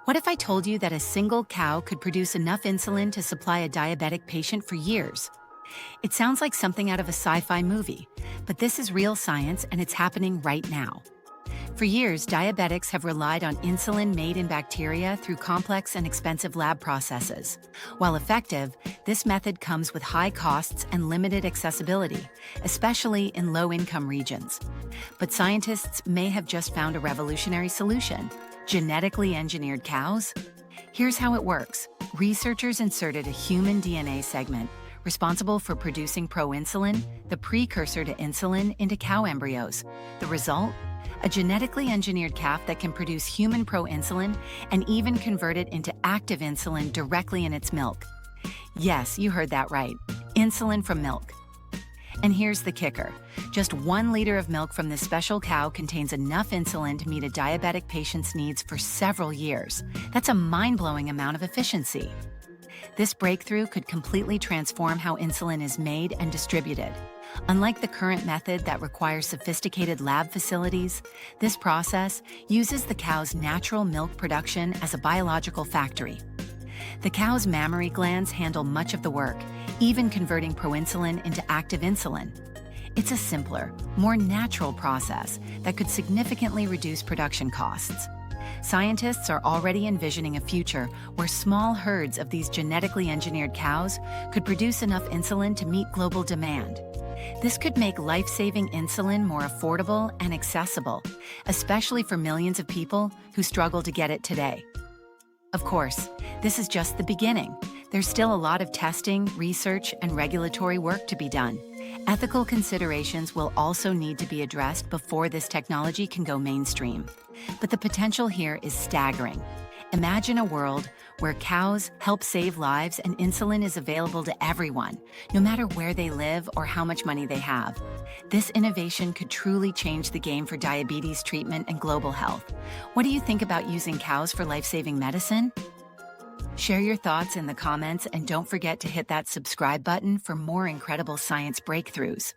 What if I told you that a single cow could produce enough insulin to supply a diabetic patient for years? It sounds like something out of a sci-fi movie, but this is real science and it's happening right now. For years, diabetics have relied on insulin made in bacteria through complex and expensive lab processes. While effective, this method comes with high costs and limited accessibility, especially in low-income regions. But scientists may have just found a revolutionary solution: genetically engineered cows? Here's how it works. Researchers inserted a human DNA segment responsible for producing proinsulin, the precursor to insulin, into cow embryos. The result? A genetically engineered calf that can produce human proinsulin and even convert it into active insulin directly in its milk. Yes, you heard that right. Insulin from milk. And here's the kicker. Just 1 liter of milk from this special cow contains enough insulin to meet a diabetic patient's needs for several years. That's a mind-blowing amount of efficiency. This breakthrough could completely transform how insulin is made and distributed. Unlike the current method that requires sophisticated lab facilities, this process uses the cow's natural milk production as a biological factory. The cow's mammary glands handle much of the work, even converting proinsulin into active insulin. It's a simpler, more natural process that could significantly reduce production costs. Scientists are already envisioning a future where small herds of these genetically engineered cows could produce enough insulin to meet global demand. This could make life-saving insulin more affordable and accessible, especially for millions of people who struggle to get it today. Of course, this is just the beginning. There's still a lot of testing, research, and regulatory work to be done. Ethical considerations will also need to be addressed before this technology can go mainstream. But the potential here is staggering. Imagine a world where cows help save lives and insulin is available to everyone, no matter where they live or how much money they have. This innovation could truly change the game for diabetes treatment and global health. What do you think about using cows for life-saving medicine? Share your thoughts in the comments and don't forget to hit that subscribe button for more incredible science breakthroughs.